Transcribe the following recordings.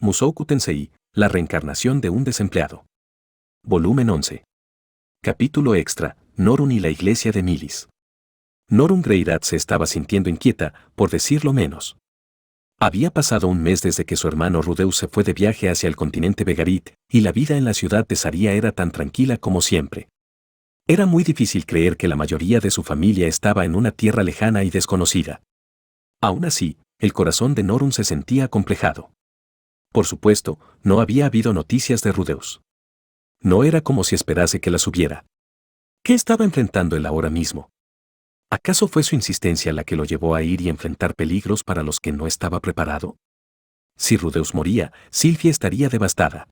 Mushoku Tensei, la reencarnación de un desempleado. Volumen 11. Capítulo extra, Norun y la iglesia de Milis. Norun Greyrat se estaba sintiendo inquieta, por decirlo menos. Había pasado un mes desde que su hermano Rudeus se fue de viaje hacia el continente Vegarit, y la vida en la ciudad de Saria era tan tranquila como siempre. Era muy difícil creer que la mayoría de su familia estaba en una tierra lejana y desconocida. Aún así, el corazón de Norun se sentía acomplejado. Por supuesto, no había habido noticias de Rudeus. No era como si esperase que las hubiera. ¿Qué estaba enfrentando él ahora mismo? ¿Acaso fue su insistencia la que lo llevó a ir y enfrentar peligros para los que no estaba preparado? Si Rudeus moría, Sylvie estaría devastada.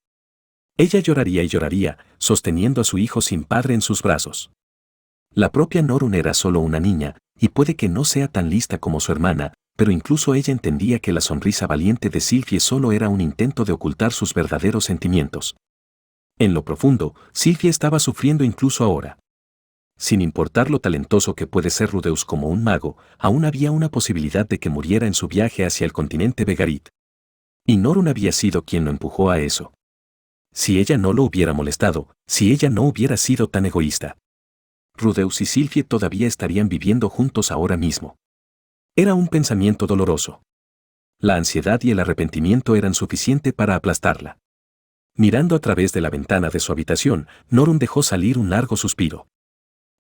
Ella lloraría y lloraría, sosteniendo a su hijo sin padre en sus brazos. La propia Norun era solo una niña, y puede que no sea tan lista como su hermana, pero incluso ella entendía que la sonrisa valiente de Sylvie solo era un intento de ocultar sus verdaderos sentimientos. En lo profundo, Sylvie estaba sufriendo incluso ahora. Sin importar lo talentoso que puede ser Rudeus como un mago, aún había una posibilidad de que muriera en su viaje hacia el continente Vegarit. Y Norun había sido quien lo empujó a eso. Si ella no lo hubiera molestado, si ella no hubiera sido tan egoísta, Rudeus y Sylvie todavía estarían viviendo juntos ahora mismo. Era un pensamiento doloroso. La ansiedad y el arrepentimiento eran suficiente para aplastarla. Mirando a través de la ventana de su habitación, Norun dejó salir un largo suspiro.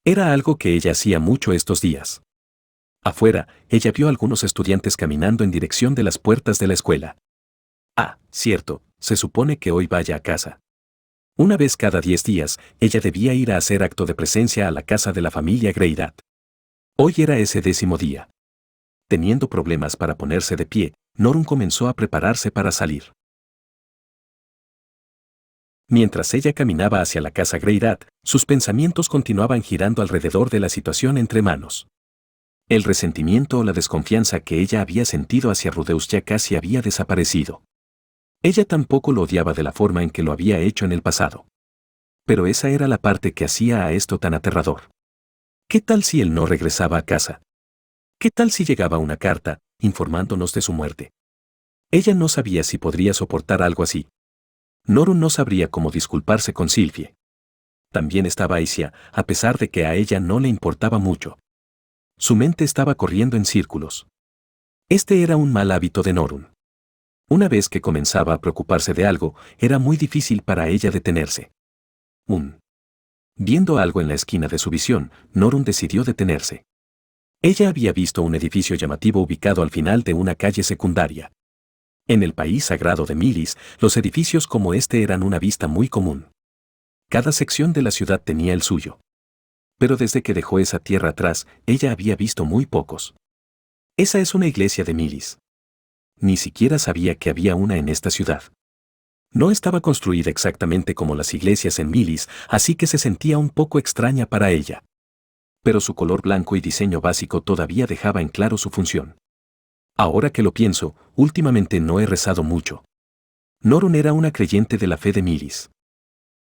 Era algo que ella hacía mucho estos días. Afuera, ella vio a algunos estudiantes caminando en dirección de las puertas de la escuela. Ah, cierto, se supone que hoy vaya a casa. Una vez cada 10 días, ella debía ir a hacer acto de presencia a la casa de la familia Greyrat. Hoy era ese 10º día. Teniendo problemas para ponerse de pie, Norun comenzó a prepararse para salir. Mientras ella caminaba hacia la casa Greyrat, sus pensamientos continuaban girando alrededor de la situación entre manos. El resentimiento o la desconfianza que ella había sentido hacia Rudeus ya casi había desaparecido. Ella tampoco lo odiaba de la forma en que lo había hecho en el pasado. Pero esa era la parte que hacía a esto tan aterrador. ¿Qué tal si él no regresaba a casa? ¿Qué tal si llegaba una carta, informándonos de su muerte? Ella no sabía si podría soportar algo así. Norun no sabría cómo disculparse con Sylvie. También estaba Aisia, a pesar de que a ella no le importaba mucho. Su mente estaba corriendo en círculos. Este era un mal hábito de Norun. Una vez que comenzaba a preocuparse de algo, era muy difícil para ella detenerse. Viendo algo en la esquina de su visión, Norun decidió detenerse. Ella había visto un edificio llamativo ubicado al final de una calle secundaria. En el país sagrado de Milis, los edificios como este eran una vista muy común. Cada sección de la ciudad tenía el suyo. Pero desde que dejó esa tierra atrás, ella había visto muy pocos. Esa es una iglesia de Milis. Ni siquiera sabía que había una en esta ciudad. No estaba construida exactamente como las iglesias en Milis, así que se sentía un poco extraña para ella. Pero su color blanco y diseño básico todavía dejaba en claro su función. Ahora que lo pienso, últimamente no he rezado mucho. Norun era una creyente de la fe de Milis.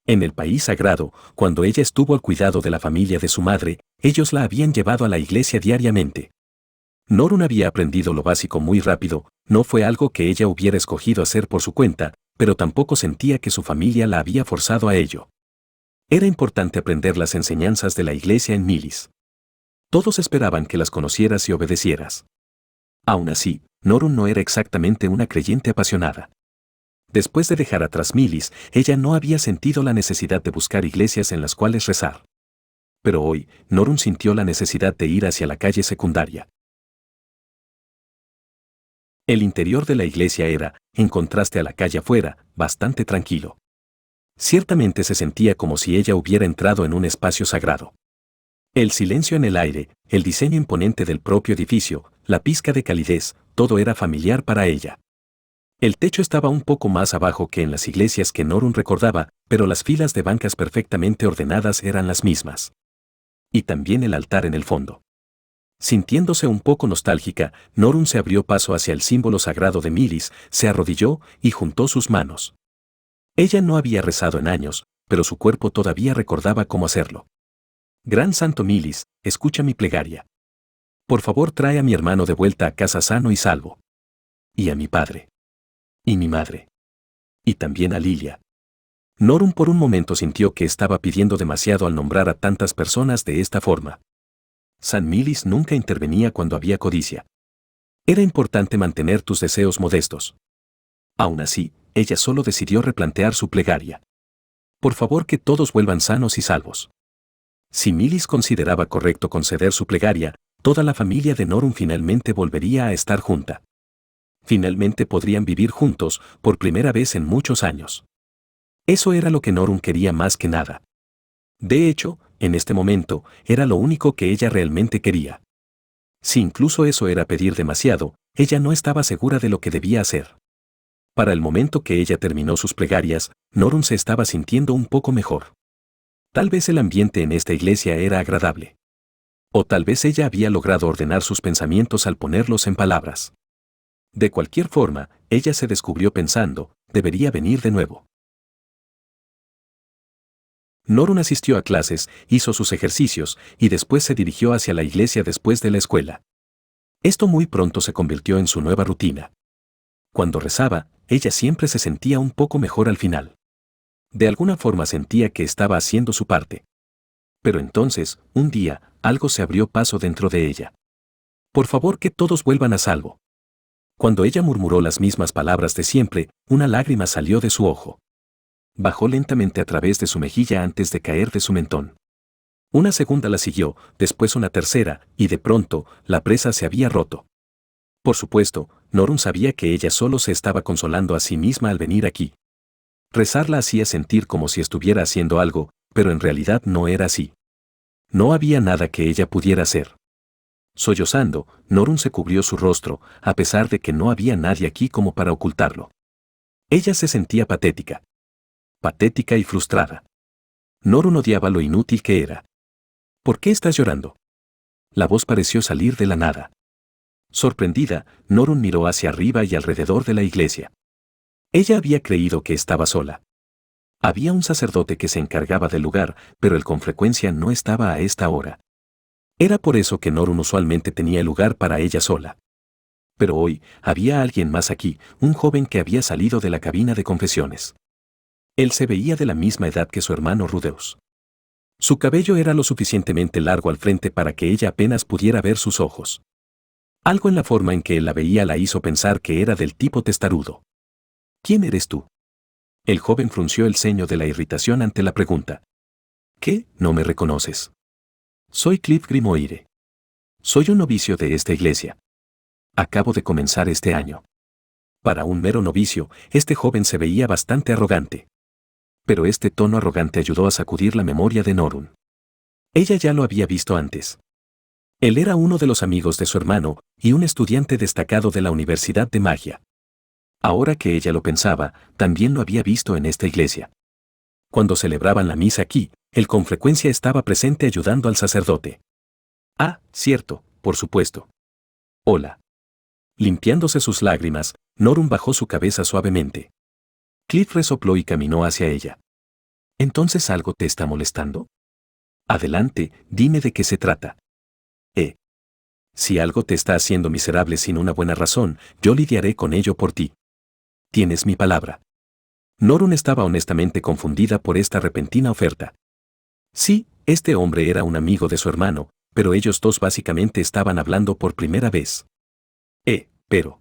En el país sagrado, cuando ella estuvo al cuidado de la familia de su madre, ellos la habían llevado a la iglesia diariamente. Norun había aprendido lo básico muy rápido, no fue algo que ella hubiera escogido hacer por su cuenta, pero tampoco sentía que su familia la había forzado a ello. Era importante aprender las enseñanzas de la iglesia en Milis. Todos esperaban que las conocieras y obedecieras. Aún así, Norun no era exactamente una creyente apasionada. Después de dejar atrás Milis, ella no había sentido la necesidad de buscar iglesias en las cuales rezar. Pero hoy, Norun sintió la necesidad de ir hacia la calle secundaria. El interior de la iglesia era, en contraste a la calle afuera, bastante tranquilo. Ciertamente se sentía como si ella hubiera entrado en un espacio sagrado. El silencio en el aire, el diseño imponente del propio edificio, la pizca de calidez, todo era familiar para ella. El techo estaba un poco más abajo que en las iglesias que Norun recordaba, pero las filas de bancas perfectamente ordenadas eran las mismas. Y también el altar en el fondo. Sintiéndose un poco nostálgica, Norun se abrió paso hacia el símbolo sagrado de Milis, se arrodilló y juntó sus manos. Ella no había rezado en años, pero su cuerpo todavía recordaba cómo hacerlo. Gran Santo Milis, escucha mi plegaria. Por favor, trae a mi hermano de vuelta a casa sano y salvo. Y a mi padre. Y mi madre. Y también a Lilia. Norun por un momento sintió que estaba pidiendo demasiado al nombrar a tantas personas de esta forma. San Milis nunca intervenía cuando había codicia. Era importante mantener tus deseos modestos. Aún así, ella solo decidió replantear su plegaria. Por favor, que todos vuelvan sanos y salvos. Si Milis consideraba correcto conceder su plegaria, toda la familia de Norun finalmente volvería a estar junta. Finalmente podrían vivir juntos por primera vez en muchos años. Eso era lo que Norun quería más que nada. De hecho, en este momento, era lo único que ella realmente quería. Si incluso eso era pedir demasiado, ella no estaba segura de lo que debía hacer. Para el momento que ella terminó sus plegarias, Norun se estaba sintiendo un poco mejor. Tal vez el ambiente en esta iglesia era agradable. O tal vez ella había logrado ordenar sus pensamientos al ponerlos en palabras. De cualquier forma, ella se descubrió pensando, debería venir de nuevo. Norun asistió a clases, hizo sus ejercicios y después se dirigió hacia la iglesia después de la escuela. Esto muy pronto se convirtió en su nueva rutina. Cuando rezaba, ella siempre se sentía un poco mejor al final. De alguna forma sentía que estaba haciendo su parte. Pero entonces, un día, algo se abrió paso dentro de ella. Por favor, que todos vuelvan a salvo. Cuando ella murmuró las mismas palabras de siempre, una lágrima salió de su ojo. Bajó lentamente a través de su mejilla antes de caer de su mentón. Una segunda la siguió, después una tercera, y de pronto, la presa se había roto. Por supuesto, Norun sabía que ella solo se estaba consolando a sí misma al venir aquí. Rezar la hacía sentir como si estuviera haciendo algo, pero en realidad no era así. No había nada que ella pudiera hacer. Sollozando, Norun se cubrió su rostro, a pesar de que no había nadie aquí como para ocultarlo. Ella se sentía patética. Patética y frustrada. Norun odiaba lo inútil que era. ¿Por qué estás llorando? La voz pareció salir de la nada. Sorprendida, Norun miró hacia arriba y alrededor de la iglesia. Ella había creído que estaba sola. Había un sacerdote que se encargaba del lugar, pero él con frecuencia no estaba a esta hora. Era por eso que Norun usualmente tenía el lugar para ella sola. Pero hoy, había alguien más aquí, un joven que había salido de la cabina de confesiones. Él se veía de la misma edad que su hermano Rudeus. Su cabello era lo suficientemente largo al frente para que ella apenas pudiera ver sus ojos. Algo en la forma en que él la veía la hizo pensar que era del tipo testarudo. ¿Quién eres tú? El joven frunció el ceño de la irritación ante la pregunta. ¿Qué? ¿No me reconoces? Soy Cliff Grimoire. Soy un novicio de esta iglesia. Acabo de comenzar este año. Para un mero novicio, este joven se veía bastante arrogante. Pero este tono arrogante ayudó a sacudir la memoria de Norun. Ella ya lo había visto antes. Él era uno de los amigos de su hermano y un estudiante destacado de la Universidad de Magia. Ahora que ella lo pensaba, también lo había visto en esta iglesia. Cuando celebraban la misa aquí, él con frecuencia estaba presente ayudando al sacerdote. Ah, cierto, por supuesto. Hola. Limpiándose sus lágrimas, Norun bajó su cabeza suavemente. Cliff resopló y caminó hacia ella. ¿Entonces algo te está molestando? Adelante, dime de qué se trata. Si algo te está haciendo miserable sin una buena razón, yo lidiaré con ello por ti. Tienes mi palabra. Norun estaba honestamente confundida por esta repentina oferta. Sí, este hombre era un amigo de su hermano, pero ellos dos básicamente estaban hablando por primera vez. Pero.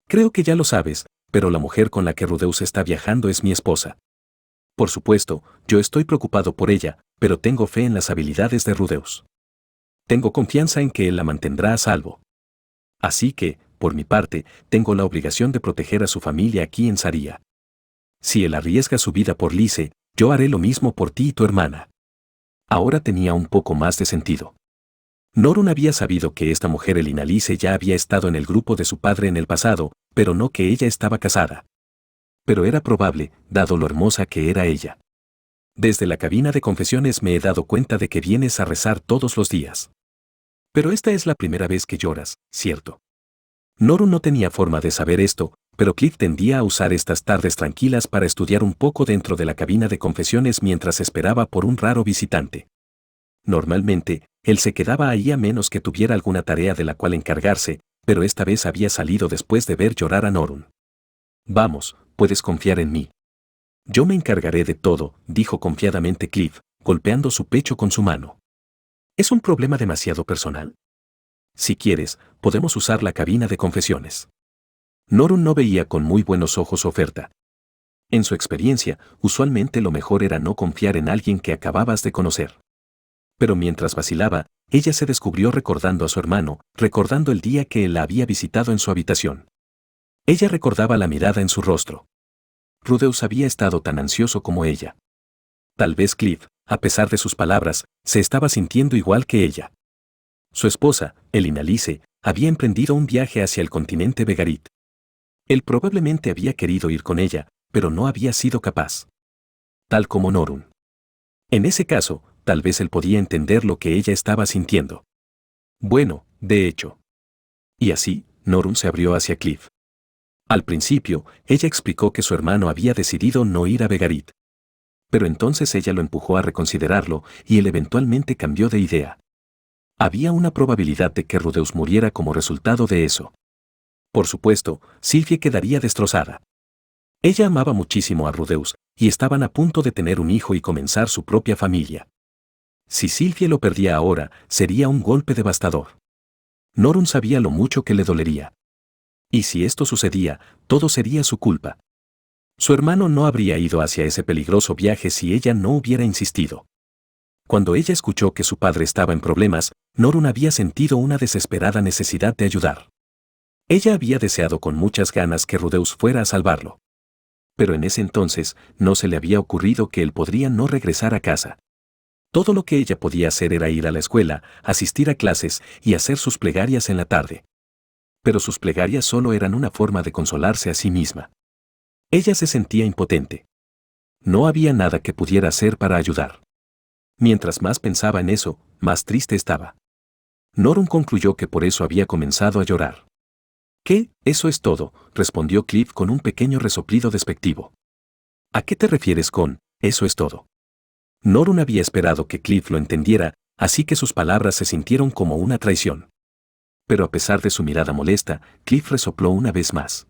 Creo que ya lo sabes, pero la mujer con la que Rudeus está viajando es mi esposa. Por supuesto, yo estoy preocupado por ella, pero tengo fe en las habilidades de Rudeus. Tengo confianza en que él la mantendrá a salvo. Así que, por mi parte, tengo la obligación de proteger a su familia aquí en Saria. Si él arriesga su vida por Lise, yo haré lo mismo por ti y tu hermana. Ahora tenía un poco más de sentido. Norun había sabido que esta mujer Elina Lise ya había estado en el grupo de su padre en el pasado, pero no que ella estaba casada. Pero era probable, dado lo hermosa que era ella. Desde la cabina de confesiones me he dado cuenta de que vienes a rezar todos los días. Pero esta es la primera vez que lloras, ¿cierto? Norun no tenía forma de saber esto, pero Cliff tendía a usar estas tardes tranquilas para estudiar un poco dentro de la cabina de confesiones mientras esperaba por un raro visitante. Normalmente, él se quedaba ahí a menos que tuviera alguna tarea de la cual encargarse, pero esta vez había salido después de ver llorar a Norun. Vamos, puedes confiar en mí. Yo me encargaré de todo, dijo confiadamente Cliff, golpeando su pecho con su mano. ¿Es un problema demasiado personal? Si quieres, podemos usar la cabina de confesiones. Norun no veía con muy buenos ojos su oferta. En su experiencia, usualmente lo mejor era no confiar en alguien que acababas de conocer. Pero mientras vacilaba, ella se descubrió recordando a su hermano, recordando el día que él la había visitado en su habitación. Ella recordaba la mirada en su rostro. Rudeus había estado tan ansioso como ella. Tal vez Cliff, a pesar de sus palabras, se estaba sintiendo igual que ella. Su esposa, Elinalice, había emprendido un viaje hacia el continente Vegarit. Él probablemente había querido ir con ella, pero no había sido capaz. Tal como Norun. En ese caso, tal vez él podía entender lo que ella estaba sintiendo. Bueno, de hecho. Y así, Norun se abrió hacia Cliff. Al principio, ella explicó que su hermano había decidido no ir a Vegarit. Pero entonces ella lo empujó a reconsiderarlo y él eventualmente cambió de idea. Había una probabilidad de que Rudeus muriera como resultado de eso. Por supuesto, Sylvie quedaría destrozada. Ella amaba muchísimo a Rudeus, y estaban a punto de tener un hijo y comenzar su propia familia. Si Sylvie lo perdía ahora, sería un golpe devastador. Norun sabía lo mucho que le dolería. Y si esto sucedía, todo sería su culpa. Su hermano no habría ido hacia ese peligroso viaje si ella no hubiera insistido. Cuando ella escuchó que su padre estaba en problemas, Norun había sentido una desesperada necesidad de ayudar. Ella había deseado con muchas ganas que Rudeus fuera a salvarlo. Pero en ese entonces, no se le había ocurrido que él podría no regresar a casa. Todo lo que ella podía hacer era ir a la escuela, asistir a clases y hacer sus plegarias en la tarde. Pero sus plegarias solo eran una forma de consolarse a sí misma. Ella se sentía impotente. No había nada que pudiera hacer para ayudar. Mientras más pensaba en eso, más triste estaba. Norun concluyó que por eso había comenzado a llorar. ¿Qué? Eso es todo, respondió Cliff con un pequeño resoplido despectivo. ¿A qué te refieres con, eso es todo? Norun había esperado que Cliff lo entendiera, así que sus palabras se sintieron como una traición. Pero a pesar de su mirada molesta, Cliff resopló una vez más.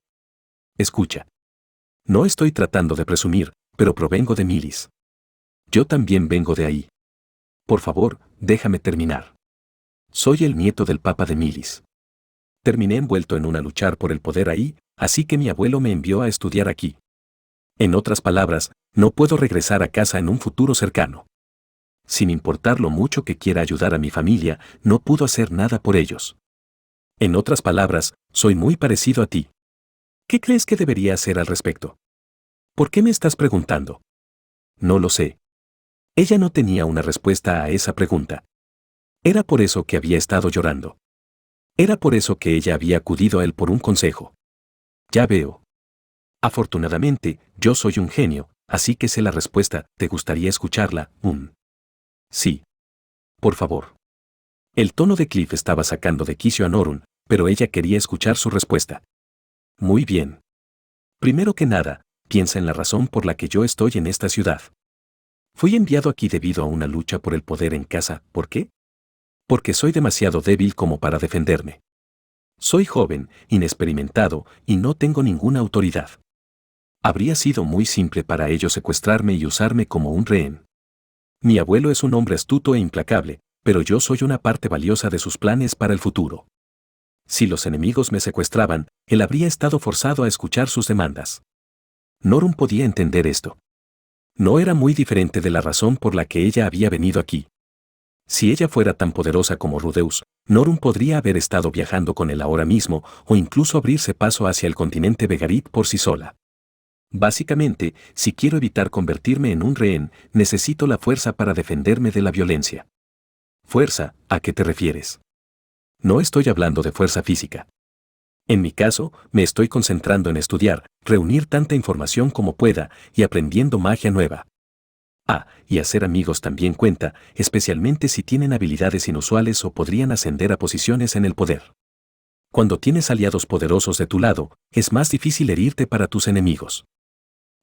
Escucha. No estoy tratando de presumir, pero provengo de Milis. Yo también vengo de ahí. Por favor, déjame terminar. Soy el nieto del Papa de Milis. Terminé envuelto en una luchar por el poder ahí, así que mi abuelo me envió a estudiar aquí. En otras palabras, no puedo regresar a casa en un futuro cercano. Sin importar lo mucho que quiera ayudar a mi familia, no puedo hacer nada por ellos. En otras palabras, soy muy parecido a ti. ¿Qué crees que debería hacer al respecto? ¿Por qué me estás preguntando? No lo sé. Ella no tenía una respuesta a esa pregunta. Era por eso que había estado llorando. Era por eso que ella había acudido a él por un consejo. Ya veo. Afortunadamente, yo soy un genio, así que sé la respuesta. ¿Te gustaría escucharla? Sí. Por favor. El tono de Cliff estaba sacando de quicio a Norun, pero ella quería escuchar su respuesta. Muy bien. Primero que nada, piensa en la razón por la que yo estoy en esta ciudad. Fui enviado aquí debido a una lucha por el poder en casa. ¿Por qué? Porque soy demasiado débil como para defenderme. Soy joven, inexperimentado, y no tengo ninguna autoridad. Habría sido muy simple para ellos secuestrarme y usarme como un rehén. Mi abuelo es un hombre astuto e implacable, pero yo soy una parte valiosa de sus planes para el futuro. Si los enemigos me secuestraban, él habría estado forzado a escuchar sus demandas. Norun podía entender esto. No era muy diferente de la razón por la que ella había venido aquí. Si ella fuera tan poderosa como Rudeus, Norun podría haber estado viajando con él ahora mismo o incluso abrirse paso hacia el continente Vegarit por sí sola. Básicamente, si quiero evitar convertirme en un rehén, necesito la fuerza para defenderme de la violencia. ¿Fuerza? ¿A qué te refieres? No estoy hablando de fuerza física. En mi caso, me estoy concentrando en estudiar, reunir tanta información como pueda y aprendiendo magia nueva. Y hacer amigos también cuenta, especialmente si tienen habilidades inusuales o podrían ascender a posiciones en el poder. Cuando tienes aliados poderosos de tu lado, es más difícil herirte para tus enemigos.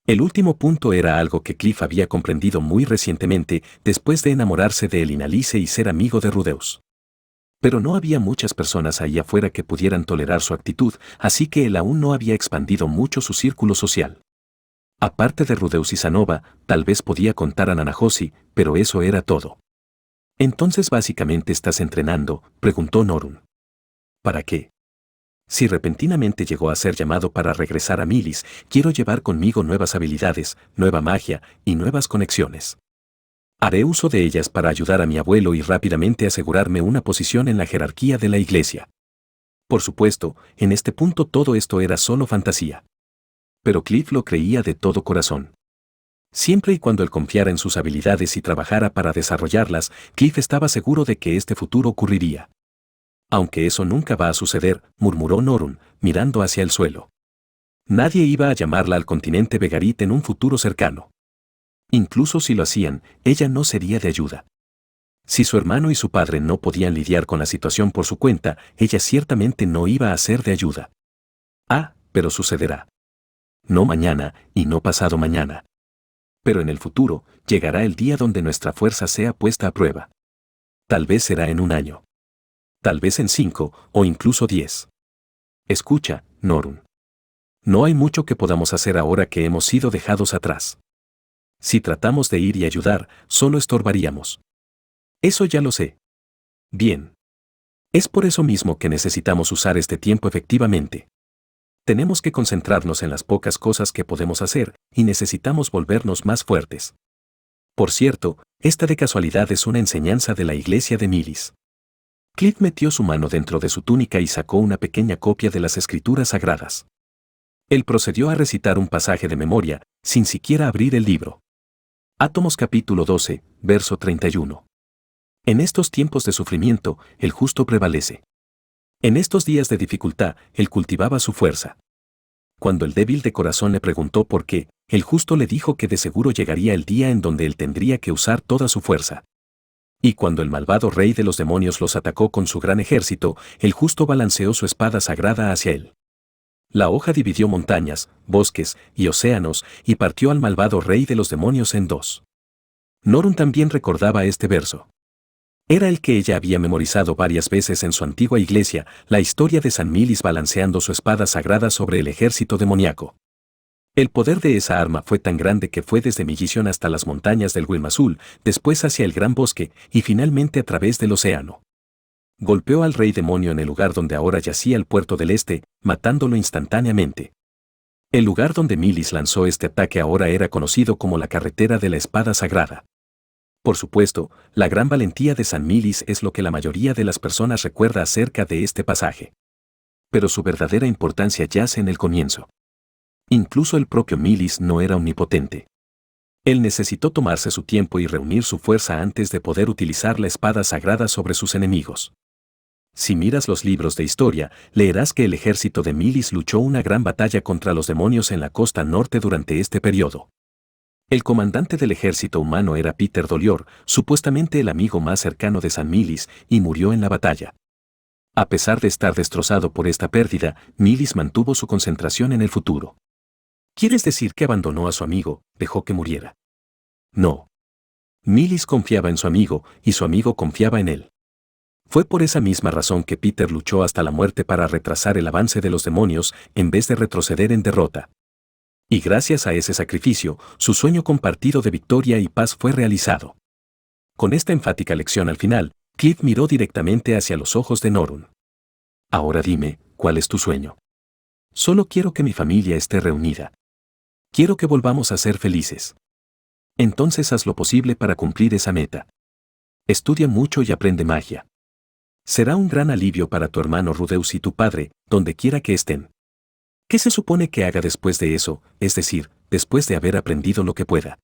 El último punto era algo que Cliff había comprendido muy recientemente después de enamorarse de Elinalice y ser amigo de Rudeus. Pero no había muchas personas ahí afuera que pudieran tolerar su actitud, así que él aún no había expandido mucho su círculo social. Aparte de Rudeus y Sanova, tal vez podía contar a Nanahoshi, pero eso era todo. «Entonces básicamente estás entrenando», preguntó Norun. «¿Para qué?» «Si repentinamente llegó a ser llamado para regresar a Milis, quiero llevar conmigo nuevas habilidades, nueva magia y nuevas conexiones. Haré uso de ellas para ayudar a mi abuelo y rápidamente asegurarme una posición en la jerarquía de la iglesia». Por supuesto, en este punto todo esto era solo fantasía. Pero Cliff lo creía de todo corazón. Siempre y cuando él confiara en sus habilidades y trabajara para desarrollarlas, Cliff estaba seguro de que este futuro ocurriría. «Aunque eso nunca va a suceder», murmuró Norun, mirando hacia el suelo. Nadie iba a llamarla al continente Vegarit en un futuro cercano. Incluso si lo hacían, ella no sería de ayuda. Si su hermano y su padre no podían lidiar con la situación por su cuenta, ella ciertamente no iba a ser de ayuda. Pero sucederá. No mañana y no pasado mañana. Pero en el futuro, llegará el día donde nuestra fuerza sea puesta a prueba. Tal vez será en un año. Tal vez en 5 o incluso 10. Escucha, Norun. No hay mucho que podamos hacer ahora que hemos sido dejados atrás. Si tratamos de ir y ayudar, solo estorbaríamos. Eso ya lo sé. Bien. Es por eso mismo que necesitamos usar este tiempo efectivamente. Tenemos que concentrarnos en las pocas cosas que podemos hacer y necesitamos volvernos más fuertes. Por cierto, esta de casualidad es una enseñanza de la iglesia de Milis. Cliff metió su mano dentro de su túnica y sacó una pequeña copia de las escrituras sagradas. Él procedió a recitar un pasaje de memoria, sin siquiera abrir el libro. Átomos capítulo 12, verso 31. En estos tiempos de sufrimiento, el justo prevalece. En estos días de dificultad, él cultivaba su fuerza. Cuando el débil de corazón le preguntó por qué, el justo le dijo que de seguro llegaría el día en donde él tendría que usar toda su fuerza. Y cuando el malvado rey de los demonios los atacó con su gran ejército, el justo balanceó su espada sagrada hacia él. La hoja dividió montañas, bosques y océanos y partió al malvado rey de los demonios en dos. Norun también recordaba este verso. Era el que ella había memorizado varias veces en su antigua iglesia, la historia de San Milis balanceando su espada sagrada sobre el ejército demoníaco. El poder de esa arma fue tan grande que fue desde Millition hasta las montañas del Wilmazul, después hacia el gran bosque y finalmente a través del océano. Golpeó al rey demonio en el lugar donde ahora yacía el puerto del este, matándolo instantáneamente. El lugar donde Milis lanzó este ataque ahora era conocido como la carretera de la espada sagrada. Por supuesto, la gran valentía de San Milis es lo que la mayoría de las personas recuerda acerca de este pasaje. Pero su verdadera importancia yace en el comienzo. Incluso el propio Milis no era omnipotente. Él necesitó tomarse su tiempo y reunir su fuerza antes de poder utilizar la espada sagrada sobre sus enemigos. Si miras los libros de historia, leerás que el ejército de Milis luchó una gran batalla contra los demonios en la costa norte durante este periodo. El comandante del ejército humano era Peter Dolior, supuestamente el amigo más cercano de San Milis, y murió en la batalla. A pesar de estar destrozado por esta pérdida, Milis mantuvo su concentración en el futuro. ¿Quieres decir que abandonó a su amigo, dejó que muriera? No. Milis confiaba en su amigo, y su amigo confiaba en él. Fue por esa misma razón que Peter luchó hasta la muerte para retrasar el avance de los demonios, en vez de retroceder en derrota. Y gracias a ese sacrificio, su sueño compartido de victoria y paz fue realizado. Con esta enfática lección al final, Cliff miró directamente hacia los ojos de Norun. Ahora dime, ¿cuál es tu sueño? Solo quiero que mi familia esté reunida. Quiero que volvamos a ser felices. Entonces haz lo posible para cumplir esa meta. Estudia mucho y aprende magia. Será un gran alivio para tu hermano Rudeus y tu padre, donde quiera que estén. ¿Qué se supone que haga después de eso, es decir, después de haber aprendido lo que pueda?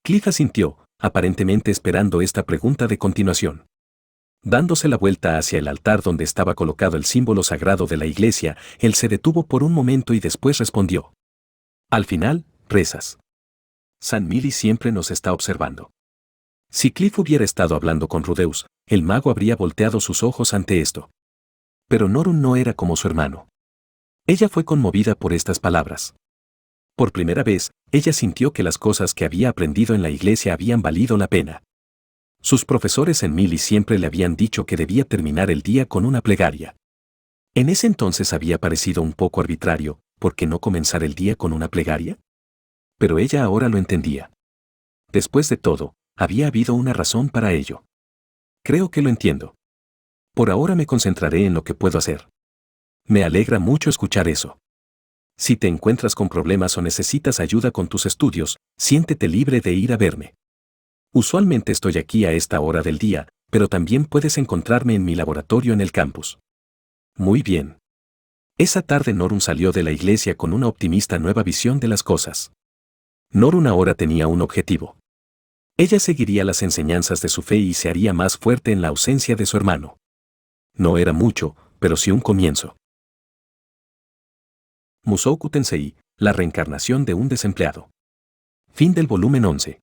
Cliff asintió, aparentemente esperando esta pregunta de continuación. Dándose la vuelta hacia el altar donde estaba colocado el símbolo sagrado de la iglesia, él se detuvo por un momento y después respondió. Al final, rezas. San Milis siempre nos está observando. Si Cliff hubiera estado hablando con Rudeus, el mago habría volteado sus ojos ante esto. Pero Norun no era como su hermano. Ella fue conmovida por estas palabras. Por primera vez, ella sintió que las cosas que había aprendido en la iglesia habían valido la pena. Sus profesores en Milis siempre le habían dicho que debía terminar el día con una plegaria. En ese entonces había parecido un poco arbitrario, ¿por qué no comenzar el día con una plegaria? Pero ella ahora lo entendía. Después de todo, había habido una razón para ello. Creo que lo entiendo. Por ahora me concentraré en lo que puedo hacer. Me alegra mucho escuchar eso. Si te encuentras con problemas o necesitas ayuda con tus estudios, siéntete libre de ir a verme. Usualmente estoy aquí a esta hora del día, pero también puedes encontrarme en mi laboratorio en el campus. Muy bien. Esa tarde Norun salió de la iglesia con una optimista nueva visión de las cosas. Norun ahora tenía un objetivo. Ella seguiría las enseñanzas de su fe y se haría más fuerte en la ausencia de su hermano. No era mucho, pero sí un comienzo. Mushoku Tensei, la reencarnación de un desempleado. Fin del volumen 11.